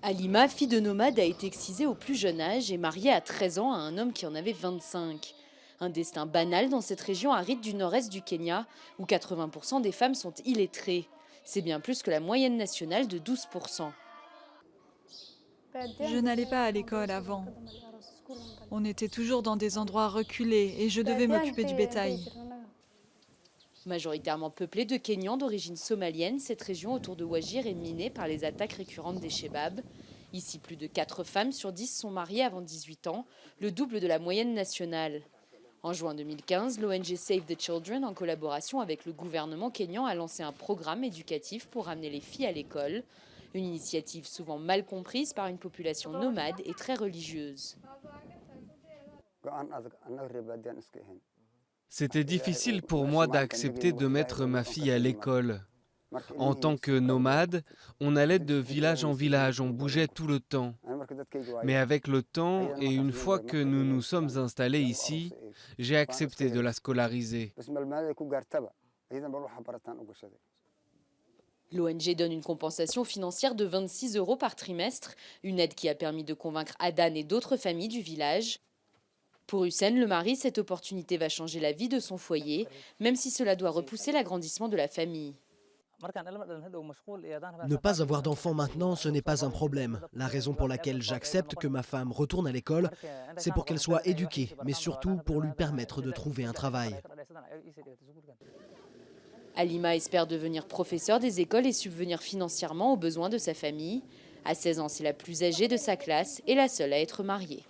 Halima, fille de nomade, a été excisée au plus jeune âge et mariée à 13 ans à un homme qui en avait 25. Un destin banal dans cette région aride du nord-est du Kenya, où 80% des femmes sont illettrées. C'est bien plus que la moyenne nationale de 12%. Je n'allais pas à l'école avant. On était toujours dans des endroits reculés et je devais m'occuper du bétail. Majoritairement peuplée de Kenyans d'origine somalienne, cette région autour de Wajir est minée par les attaques récurrentes des Chebabs. Ici, plus de 4 femmes sur 10 sont mariées avant 18 ans, le double de la moyenne nationale. En juin 2015, l'ONG Save the Children, en collaboration avec le gouvernement kényan, a lancé un programme éducatif pour ramener les filles à l'école. Une initiative souvent mal comprise par une population nomade et très religieuse. C'était difficile pour moi d'accepter de mettre ma fille à l'école. En tant que nomade, on allait de village en village, on bougeait tout le temps. Mais avec le temps et une fois que nous nous sommes installés ici, j'ai accepté de la scolariser. L'ONG donne une compensation financière de 26 € par trimestre, une aide qui a permis de convaincre Adan et d'autres familles du village. Pour Hussein, le mari, cette opportunité va changer la vie de son foyer, même si cela doit repousser l'agrandissement de la famille. Ne pas avoir d'enfants maintenant, ce n'est pas un problème. La raison pour laquelle j'accepte que ma femme retourne à l'école, c'est pour qu'elle soit éduquée, mais surtout pour lui permettre de trouver un travail. Halima espère devenir professeur des écoles et subvenir financièrement aux besoins de sa famille. À 16 ans, c'est la plus âgée de sa classe et la seule à être mariée.